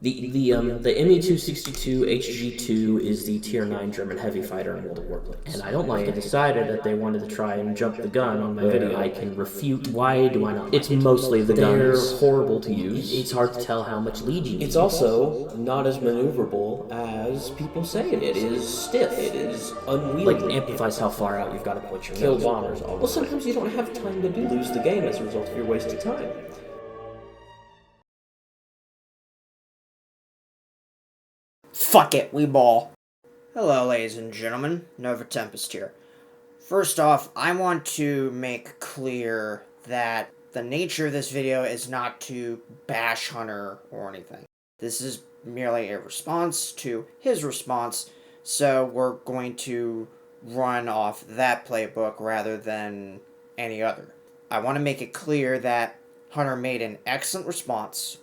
The Me-262 HG2 is the Tier 9 German heavy fighter in World of Warplanes. And I don't like it. They decided that they wanted to try and jump the gun on my video. I can refute. Why do I not like it? It's mostly the guns. They're horrible to use. It's hard to tell how much lead you need. It's also not as maneuverable as people say it is. It is stiff. It is unwieldy. Like, it amplifies how far out you've got to point your kill bombers. Well, sometimes you don't have time to lose the game as a result of your wasted time. Fuck it, we ball. Hello, ladies and gentlemen. Nova Tempest here. First off, I want to make clear that the nature of this video is not to bash Hunter or anything. This is merely a response to his response, so we're going to run off that playbook rather than any other. I want to make it clear that Hunter made an excellent response,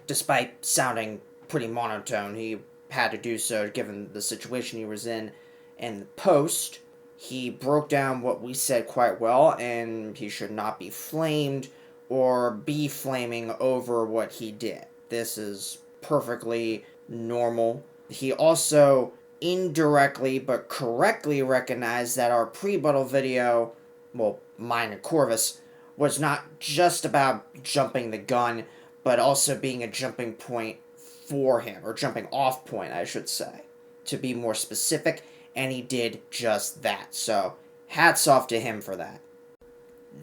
despite sounding pretty monotone. He had to do so given the situation he was in the post. He broke down what we said quite well, and he should not be flamed or be flaming over what he did. This is perfectly normal. He also indirectly but correctly recognized that our pre-battle video, well, mine and Corvus, was not just about jumping the gun, but also being a jumping point for him, or jumping off point, I should say, to be more specific, and he did just that. So, hats off to him for that.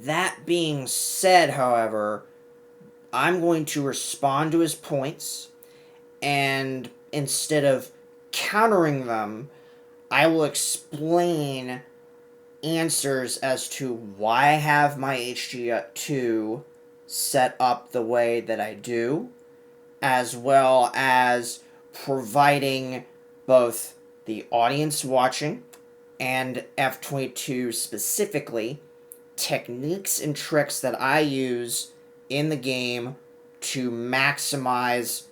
That being said, however, I'm going to respond to his points, and instead of countering them, I will explain answers as to why I have my HG2 set up the way that I do, as well as providing both the audience watching and F-22 specifically techniques and tricks that I use in the game to maximize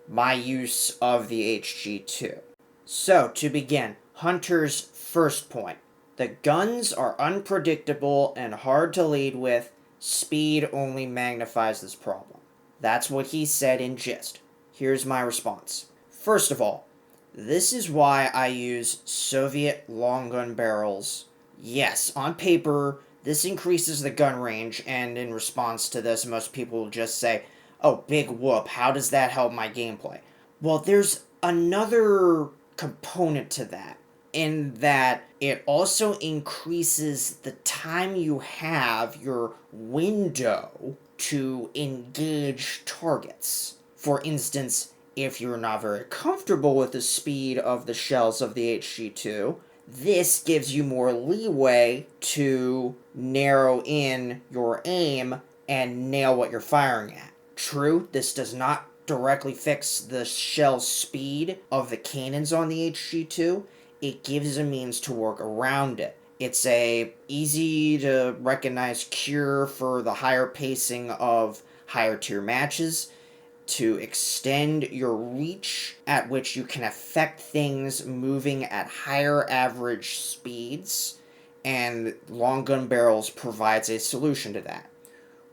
my use of the HG2. So, to begin, Hunter's first point. The guns are unpredictable and hard to lead with. Speed only magnifies this problem. That's what he said in gist. Here's my response. First of all, this is why I use Soviet long gun barrels. Yes, on paper, this increases the gun range, and in response to this, most people will just say, oh, big whoop, how does that help my gameplay? Well, there's another component to that, in that it also increases the time you have, your window, to engage targets. For instance, if you're not very comfortable with the speed of the shells of the HG2, this gives you more leeway to narrow in your aim and nail what you're firing at. True, this does not directly fix the shell speed of the cannons on the HG2. It gives a means to work around it. It's a easy to recognize cure for the higher pacing of higher tier matches, to extend your reach at which you can affect things moving at higher average speeds, and long gun barrels provides a solution to that.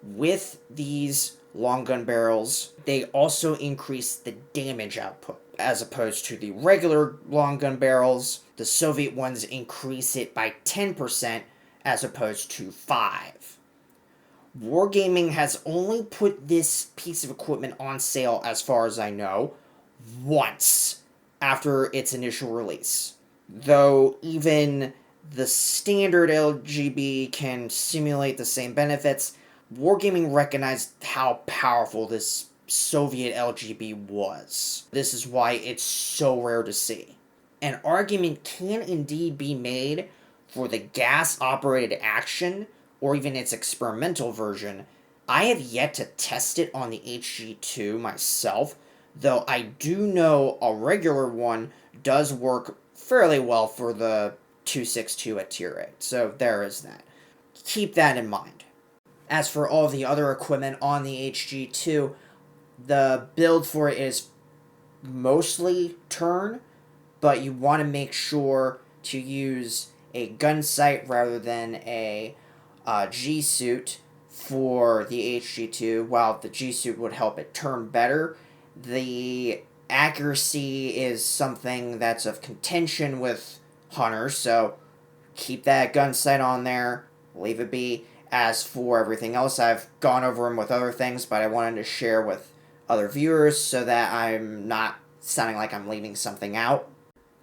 With these long gun barrels, they also increase the damage output. As opposed to the regular long gun barrels, the Soviet ones increase it by 10% as opposed to 5%. Wargaming has only put this piece of equipment on sale, as far as I know, once after its initial release. Though even the standard LGB can simulate the same benefits, Wargaming recognized how powerful this Soviet LGB was. This is why it's so rare to see. An argument can indeed be made for the gas-operated action, or even its experimental version. I have yet to test it on the HG2 myself, though I do know a regular one does work fairly well for the 262 at tier 8, so there is that. Keep that in mind. As for all the other equipment on the HG2, the build for it is mostly turn, but you want to make sure to use a gun sight rather than a G-suit for the HG2. While the G-suit would help it turn better, the Accuracy is something that's of contention with hunters, so keep that gun sight on there, leave it be. As for everything else, I've gone over them with other things, but I wanted to share with other viewers so that I'm not sounding like I'm leaving something out.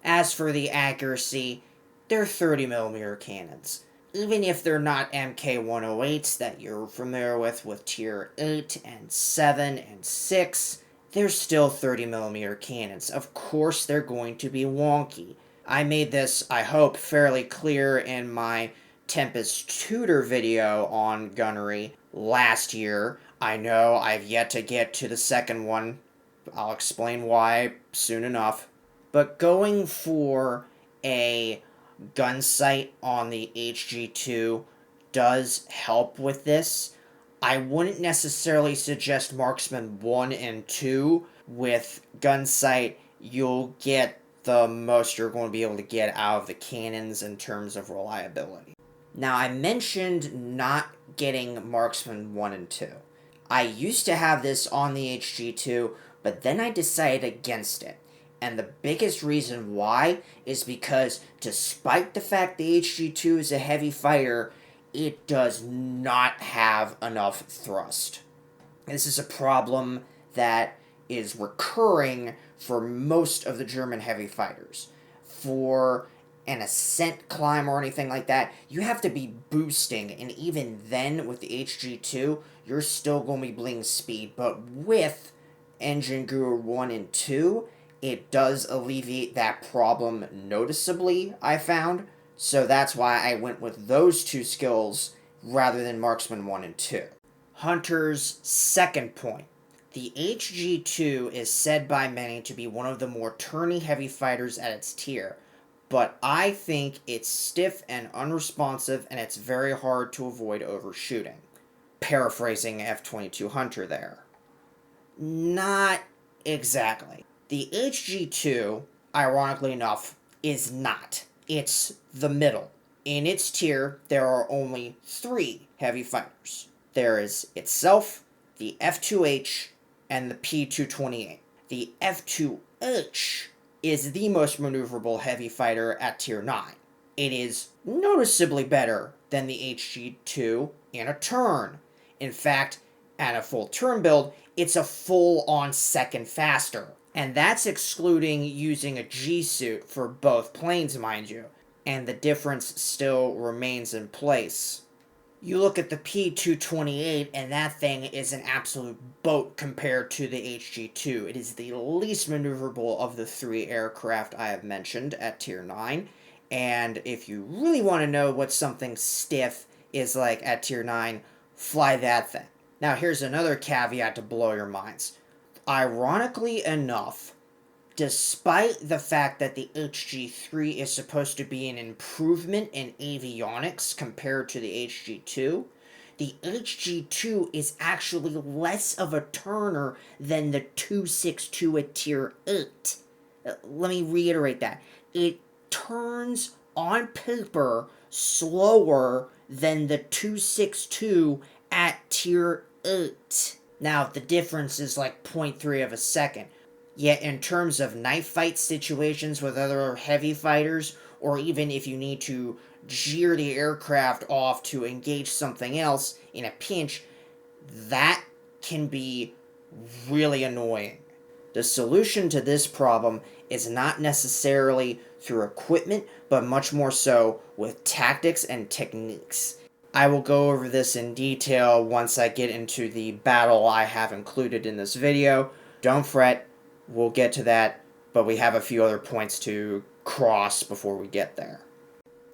As for the accuracy, they're 30mm cannons. Even if they're not MK108s that you're familiar with tier 8 and 7 and 6, they're still 30mm cannons. Of course they're going to be wonky. I made this, I hope, fairly clear in my Tempest tutor video on gunnery last year. I know I've yet to get to the second one. I'll explain why soon enough. But going for a gun sight on the HG2 does help with this. I wouldn't necessarily suggest Marksman 1 and 2. With gun sight, you'll get the most you're going to be able to get out of the cannons in terms of reliability. Now, I mentioned not getting Marksman 1 and 2. I used to have this on the HG2, but then I decided against it. And the biggest reason why is because, despite the fact the HG2 is a heavy fighter, it does not have enough thrust. This is a problem that is recurring for most of the German heavy fighters. For an ascent climb or anything like that, you have to be boosting, and even then, with the HG2, you're still going to be bleeding speed, but with Engine Guru 1 and 2, it does alleviate that problem noticeably, I found, so that's why I went with those two skills rather than Marksman 1 and 2. Hunter's second point. The HG2 is said by many to be one of the more turny heavy fighters at its tier, but I think it's stiff and unresponsive, and it's very hard to avoid overshooting. Paraphrasing F-22 Hunter there. Not exactly. The HG2, ironically enough, is not. It's the middle. In its tier, there are only 3 heavy fighters. There is itself, the F2H, and the P228. The F2H is the most maneuverable heavy fighter at tier 9. It is noticeably better than the HG2 in a turn. In fact, at a full turn build, it's a full-on second faster. And that's excluding using a G-suit for both planes, mind you. And the difference still remains in place. You look at the P228, and that thing is an absolute boat compared to the HG2. It is the least maneuverable of the 3 aircraft I have mentioned at Tier 9. And if you really want to know what something stiff is like at Tier 9, fly that thing. Now here's another caveat to blow your minds. Ironically enough, despite the fact that the HG3 is supposed to be an improvement in avionics compared to the HG2, the HG2 is actually less of a turner than the 262 at Tier 8. Let me reiterate that. It turns, on paper, slower than the 262 at Tier 8. Now, the difference is like 0.3 of a second. Yet in terms of knife fight situations with other heavy fighters, or even if you need to jeer the aircraft off to engage something else in a pinch, that can be really annoying. The solution to this problem is not necessarily through equipment, but much more so with tactics and techniques. I will go over this in detail once I get into the battle I have included in this video. Don't fret, we'll get to that, but we have a few other points to cross before we get there.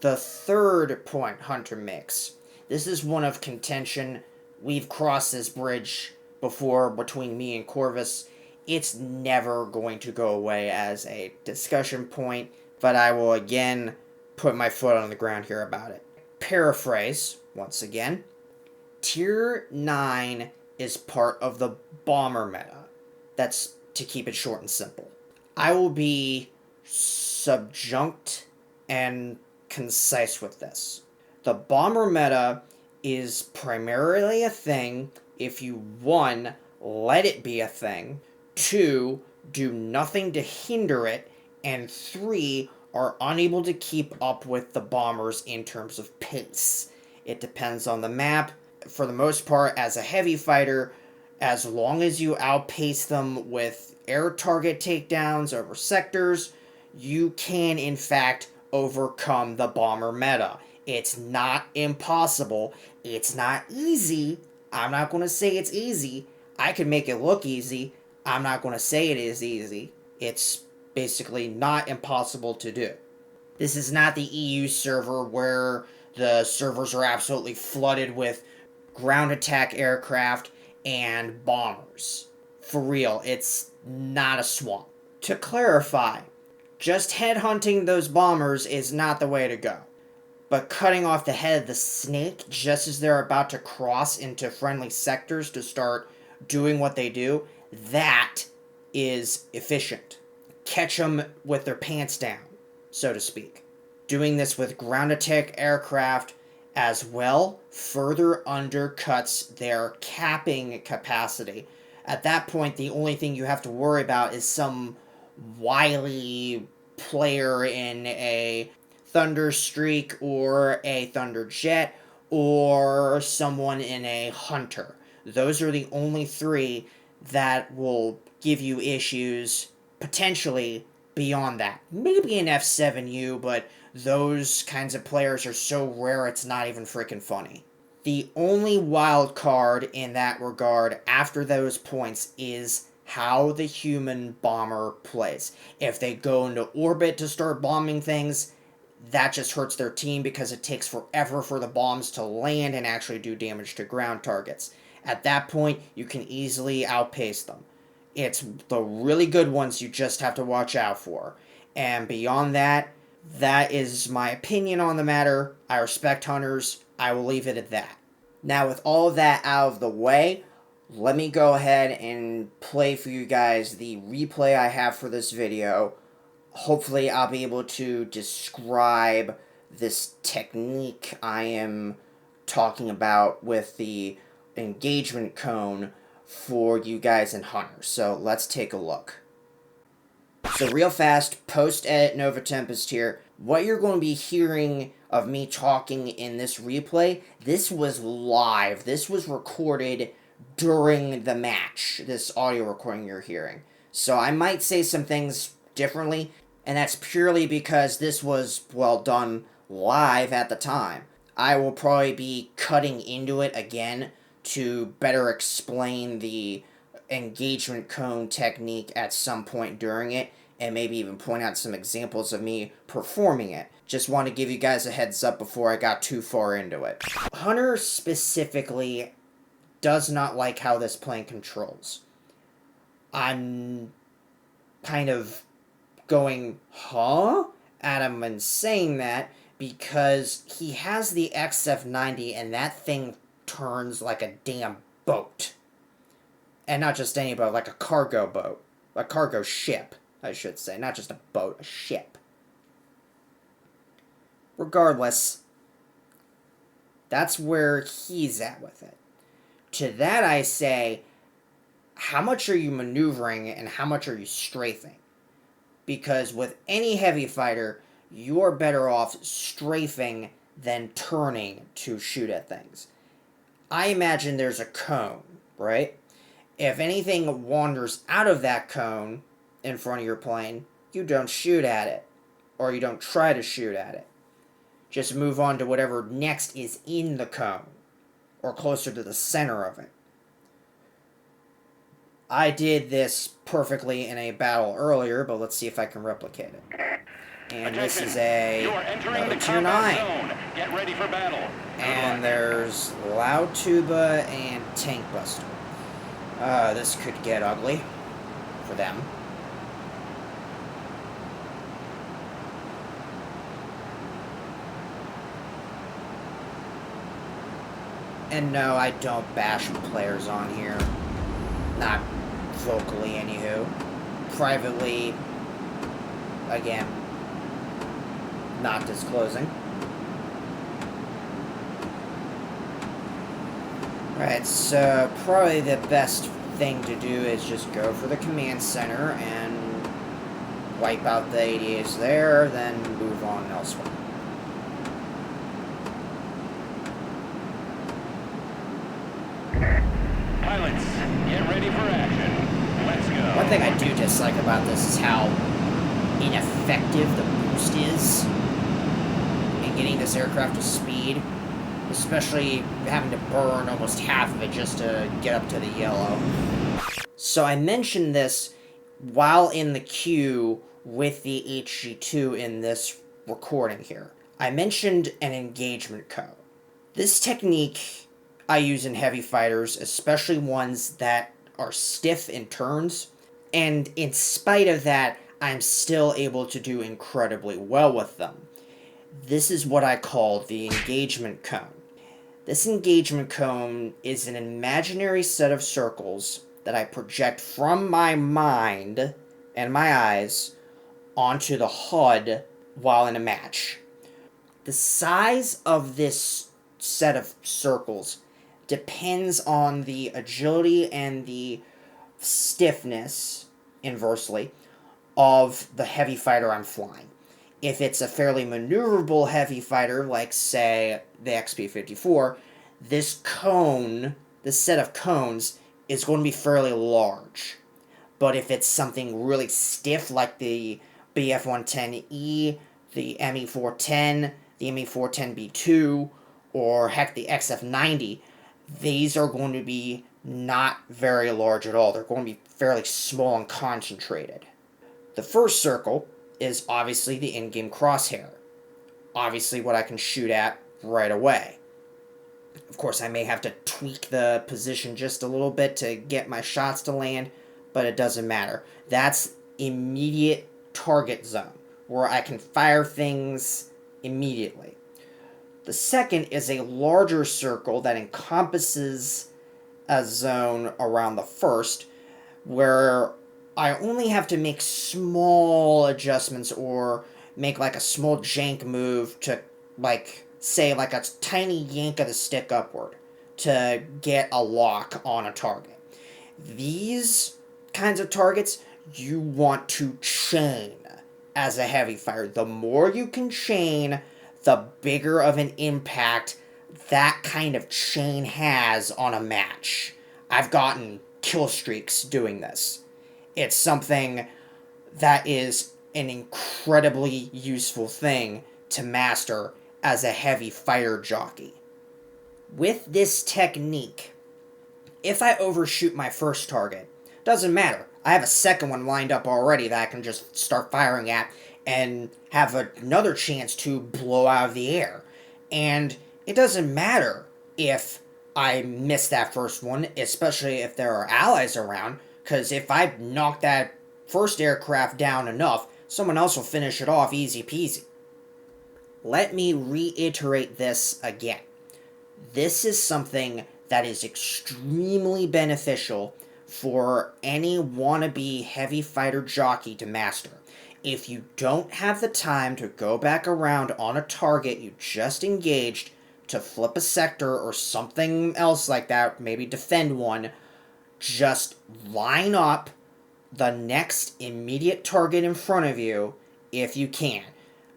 The third point Hunter makes. This is one of contention. We've crossed this bridge before between me and Corvus. It's never going to go away as a discussion point, but I will again put my foot on the ground here about it. Paraphrase, once again. Tier 9 is part of the bomber meta. That's to keep it short and simple. I will be subjunct and concise with this. The bomber meta is primarily a thing if you, 1, let it be a thing, 2, do nothing to hinder it, and 3 are unable to keep up with the bombers in terms of pace. It depends on the map. For the most part, as a heavy fighter, as long as you outpace them with air target takedowns over sectors, you can in fact overcome the bomber meta. It's not impossible. It's not easy. I'm not going to say it's easy. I can make it look easy. I'm not going to say it is easy. It's basically not impossible to do. This is not the EU server where the servers are absolutely flooded with ground attack aircraft and bombers. For real, it's not a swamp. To clarify, just headhunting those bombers is not the way to go. But cutting off the head of the snake just as they're about to cross into friendly sectors to start doing what they do, that is efficient. Catch them with their pants down, so to speak. Doing this with ground attack aircraft as well further undercuts their capping capacity. At that point, the only thing you have to worry about is some wily player in a Thunderstreak or a Thunderjet or someone in a Hunter. Those are the only 3 that will give you issues potentially beyond that. Maybe an F7U, but those kinds of players are so rare it's not even freaking funny. The only wild card in that regard after those points is how the human bomber plays. If they go into orbit to start bombing things, that just hurts their team because it takes forever for the bombs to land and actually do damage to ground targets. At that point, you can easily outpace them. It's the really good ones you just have to watch out for. And beyond that, that is my opinion on the matter. I respect hunters. I will leave it at that. Now, with all of that out of the way, let me go ahead and play for you guys the replay I have for this video. Hopefully, I'll be able to describe this technique I am talking about with the engagement cone for you guys and hunters. So, let's take a look. So, real fast, post-edit Nova Tempest here. What you're going to be hearing of me talking in this replay, this was live. This was recorded during the match, this audio recording you're hearing. So, I might say some things differently, and that's purely because this was, well, done live at the time. I will probably be cutting into it again to better explain the engagement cone technique at some point during it, and maybe even point out some examples of me performing it. Just want to give you guys a heads up before I got too far into it. Hunter specifically does not like how this plane controls. I'm kind of going, huh? At him and saying that because he has the XF90 and that thing turns like a damn boat. And not just any boat, like a cargo boat. A cargo ship, I should say. Not just a boat, a ship. Regardless, that's where he's at with it. To that I say, how much are you maneuvering and how much are you strafing? Because with any heavy fighter, you're better off strafing than turning to shoot at things. I imagine there's a cone, right? If anything wanders out of that cone in front of your plane, you don't shoot at it. Or you don't try to shoot at it. Just move on to whatever next is in the cone. Or closer to the center of it. I did this perfectly in a battle earlier, but let's see if I can replicate it. And this is another Tier 9. Get ready for battle. And there's Loud Tuba and Tank Buster. This could get ugly for them. And no, I don't bash players on here. Not vocally, anywho. Privately, again, not disclosing. Right, so probably the best thing to do is just go for the command center and wipe out the ADAs there, then move on elsewhere. Pilots, get ready for action. Let's go. One thing I do dislike about this is how ineffective the boost is in getting this aircraft to speed, especially having to burn almost half of it just to get up to the yellow. So I mentioned this while in the queue with the HG2 in this recording here. I mentioned an engagement cone. This technique I use in heavy fighters, especially ones that are stiff in turns, and in spite of that, I'm still able to do incredibly well with them. This is what I call the engagement cone. This engagement cone is an imaginary set of circles that I project from my mind and my eyes onto the HUD while in a match. The size of this set of circles depends on the agility and the stiffness, inversely, of the heavy fighter I'm flying. If it's a fairly maneuverable heavy fighter, like, say, the XP-54, this cone, this set of cones, is going to be fairly large. But if it's something really stiff, like the BF-110E, the ME-410, the ME-410B2, or heck, the XF-90, these are going to be not very large at all. They're going to be fairly small and concentrated. The first circle is obviously the in-game crosshair. Obviously what I can shoot at right away. Of course, I may have to tweak the position just a little bit to get my shots to land, but it doesn't matter. That's immediate target zone, where I can fire things immediately. The second is a larger circle that encompasses a zone around the first, where I only have to make small adjustments or make like a small jank move to, like, say, like a tiny yank of the stick upward to get a lock on a target. These kinds of targets you want to chain as a heavy fighter. The more you can chain, the bigger of an impact that kind of chain has on a match. I've gotten kill streaks doing this. It's something that is an incredibly useful thing to master as a heavy fighter jockey. With this technique, if I overshoot my first target, doesn't matter. I have a second one lined up already that I can just start firing at and have another chance to blow out of the air. And it doesn't matter if I miss that first one, especially if there are allies around, because if I knock that first aircraft down enough, someone else will finish it off easy peasy. Let me reiterate this again. This is something that is extremely beneficial for any wannabe heavy fighter jockey to master. If you don't have the time to go back around on a target you just engaged to flip a sector or something else like that, maybe defend one, just line up the next immediate target in front of you if you can.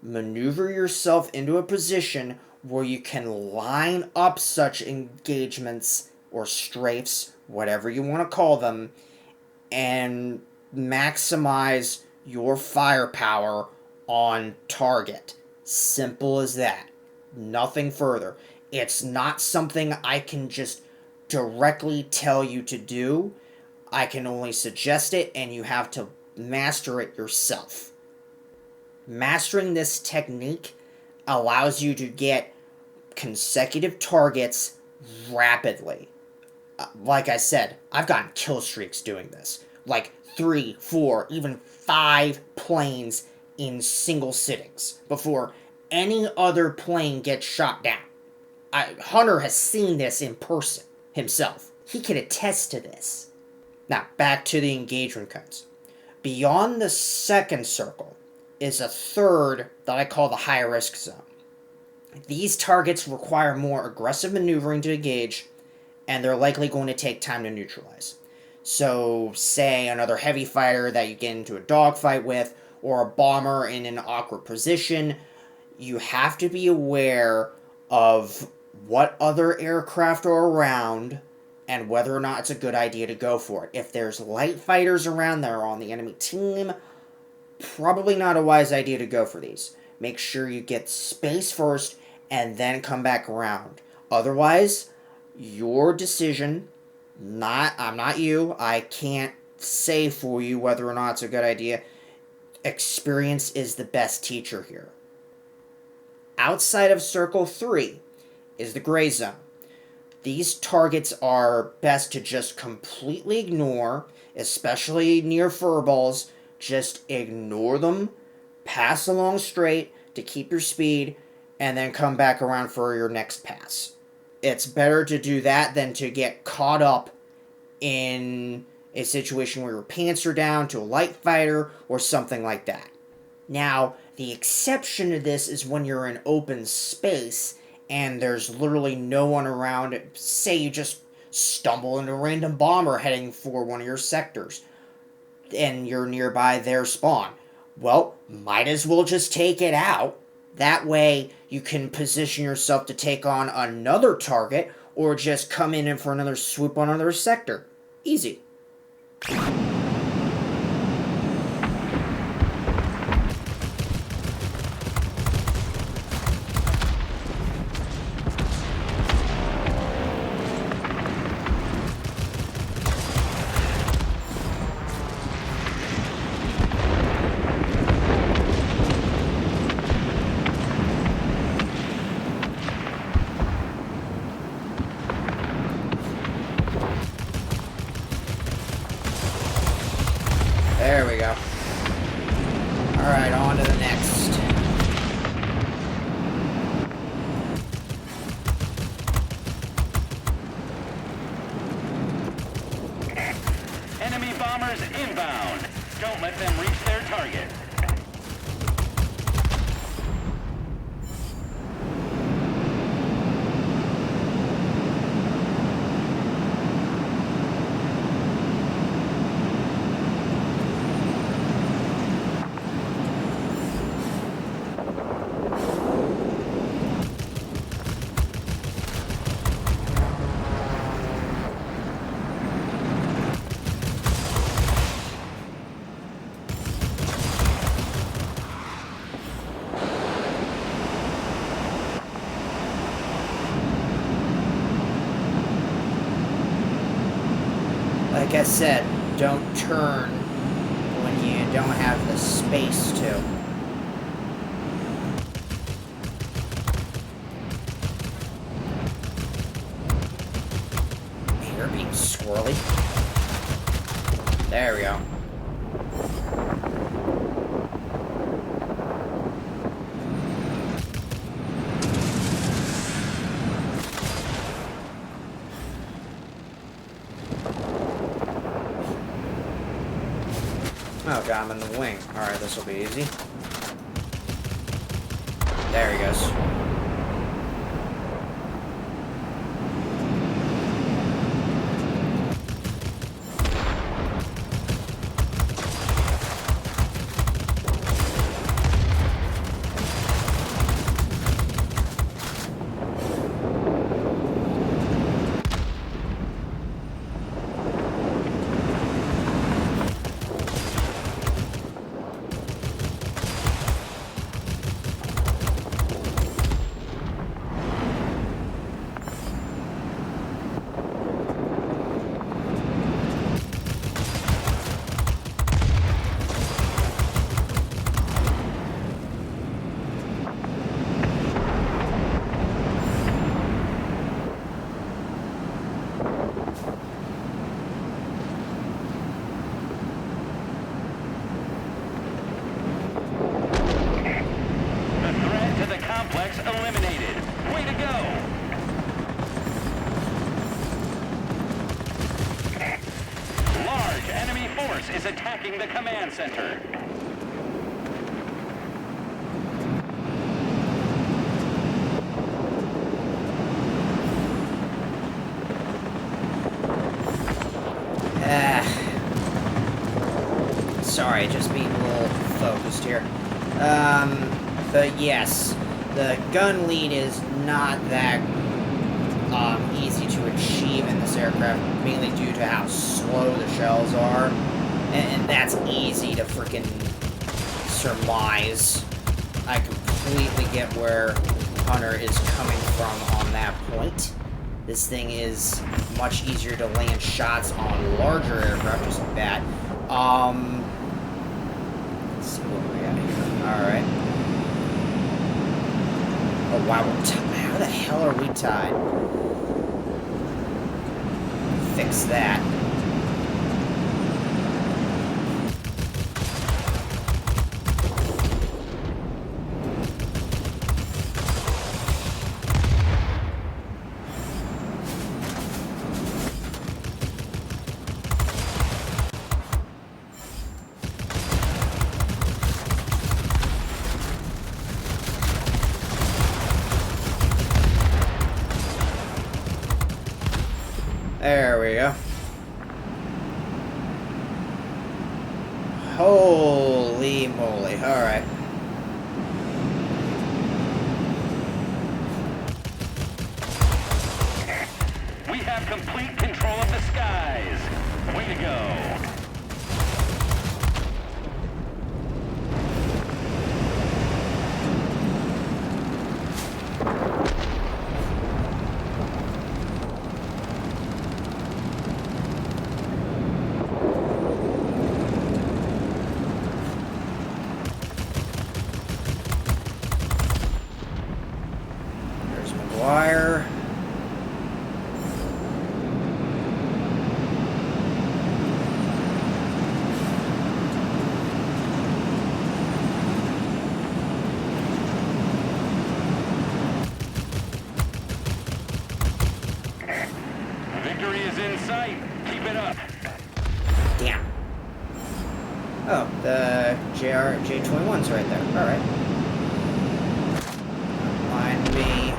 Maneuver yourself into a position where you can line up such engagements or strafes, whatever you want to call them, and maximize your firepower on target. Simple as that. Nothing further. It's not something I can just directly tell you to do. I can only suggest it, and you have to master it yourself. Mastering this technique allows you to get consecutive targets rapidly. Like I said, I've gotten kill streaks doing this. Like 3, 4, even 5 planes in single sittings before any other plane gets shot down. Hunter has seen this in person himself. He can attest to this. Now, back to the engagement codes. Beyond the second circle is a third that I call the high-risk zone. These targets require more aggressive maneuvering to engage, and they're likely going to take time to neutralize. So, say another heavy fighter that you get into a dogfight with, or a bomber in an awkward position, you have to be aware of what other aircraft are around and whether or not it's a good idea to go for it. If there's light fighters around that are on the enemy team, probably not a wise idea to go for these. Make sure you get space first and then come back around. Otherwise, your decision, I'm not you, I can't say for you whether or not it's a good idea. Experience is the best teacher here. Outside of Circle 3 is the gray zone. These targets are best to just completely ignore, especially near furballs. Just ignore them, pass along straight to keep your speed, and then come back around for your next pass. It's better to do that than to get caught up in a situation where your pants are down to a light fighter or something like that. Now, the exception to this is when you're in open space and there's literally no one around. Say you just stumble into a random bomber heading for one of your sectors and you're nearby their spawn. Well, might as well just take it out. That way you can position yourself to take on another target or just come in for another swoop on another sector. Easy. There we go. Alright, on to the next. Enemy bombers inbound. Don't let them reach their target. Like I said, don't turn when you don't have the space to. Man, you're being squirrely. There we go. Oh god, I'm in the wing. Alright, this will be easy. There he goes. Complex eliminated. Way to go! Large enemy force is attacking the command center. Ah. sorry, just being a little focused here. But yes, the gun lead is not that easy to achieve in this aircraft, mainly due to how slow the shells are, and that's easy to freaking surmise. I completely get where Hunter is coming from on that point. This thing is much easier to land shots on larger aircraft, just like that. Let's see what we got here. Alright. Oh wow, we're how the hell are we tied? Fix that. There we go. Holy moly. Alright. We have complete control of the skies. Way to go. Wire. Victory is in sight. Keep it up. Damn. Oh, the J21's right there. Alright. Mind me.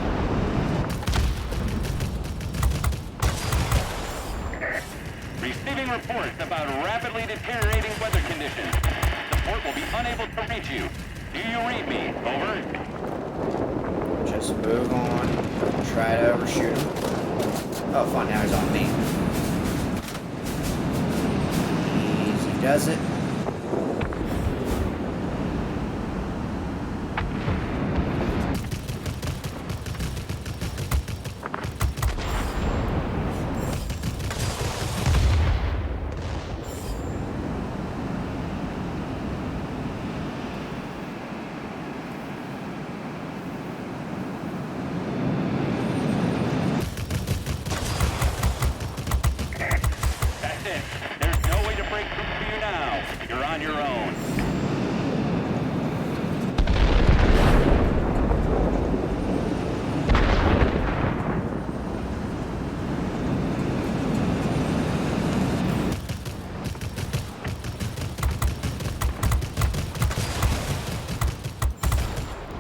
Receiving reports about rapidly deteriorating weather conditions. The port will be unable to reach you. Do you read me? Over. Just move on. Try to overshoot him. Oh, fun. Now he's on me. Easy does it. There's no way to break through for you now. You're on your own.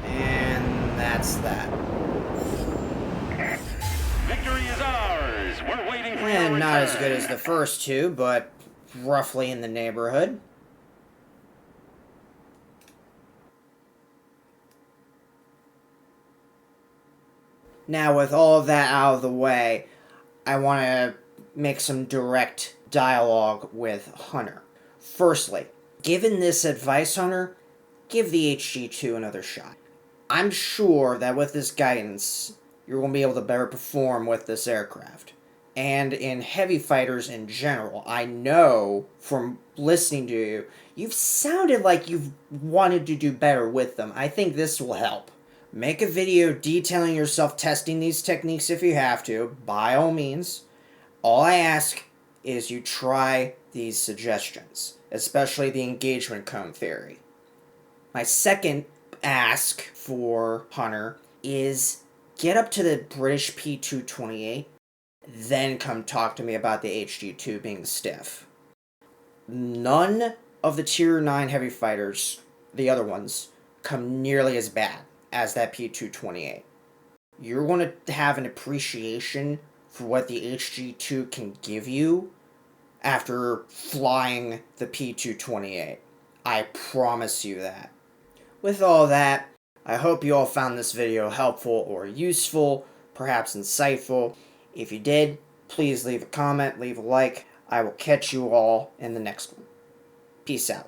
And that's that. Victory is ours. We're waiting for your And not as good return. as the first two, but roughly in the neighborhood. Now, with all of that out of the way, I want to make some direct dialogue with Hunter. Firstly, given this advice, Hunter, give the HG2 another shot. I'm sure that with this guidance, you're going to be able to better perform with this aircraft. And in heavy fighters in general, I know from listening to you, you've sounded like you've wanted to do better with them. I think this will help. Make a video detailing yourself testing these techniques if you have to, by all means. All I ask is you try these suggestions, especially the engagement cone theory. My second ask for Hunter is get up to the British P228, then come talk to me about the HG2 being stiff. None of the Tier 9 heavy fighters, the other ones, come nearly as bad as that P228. You're going to have an appreciation for what the HG2 can give you after flying the P228. I promise you that. With all that, I hope you all found this video helpful or useful, perhaps insightful. If you did, please leave a comment, leave a like. I will catch you all in the next one. Peace out.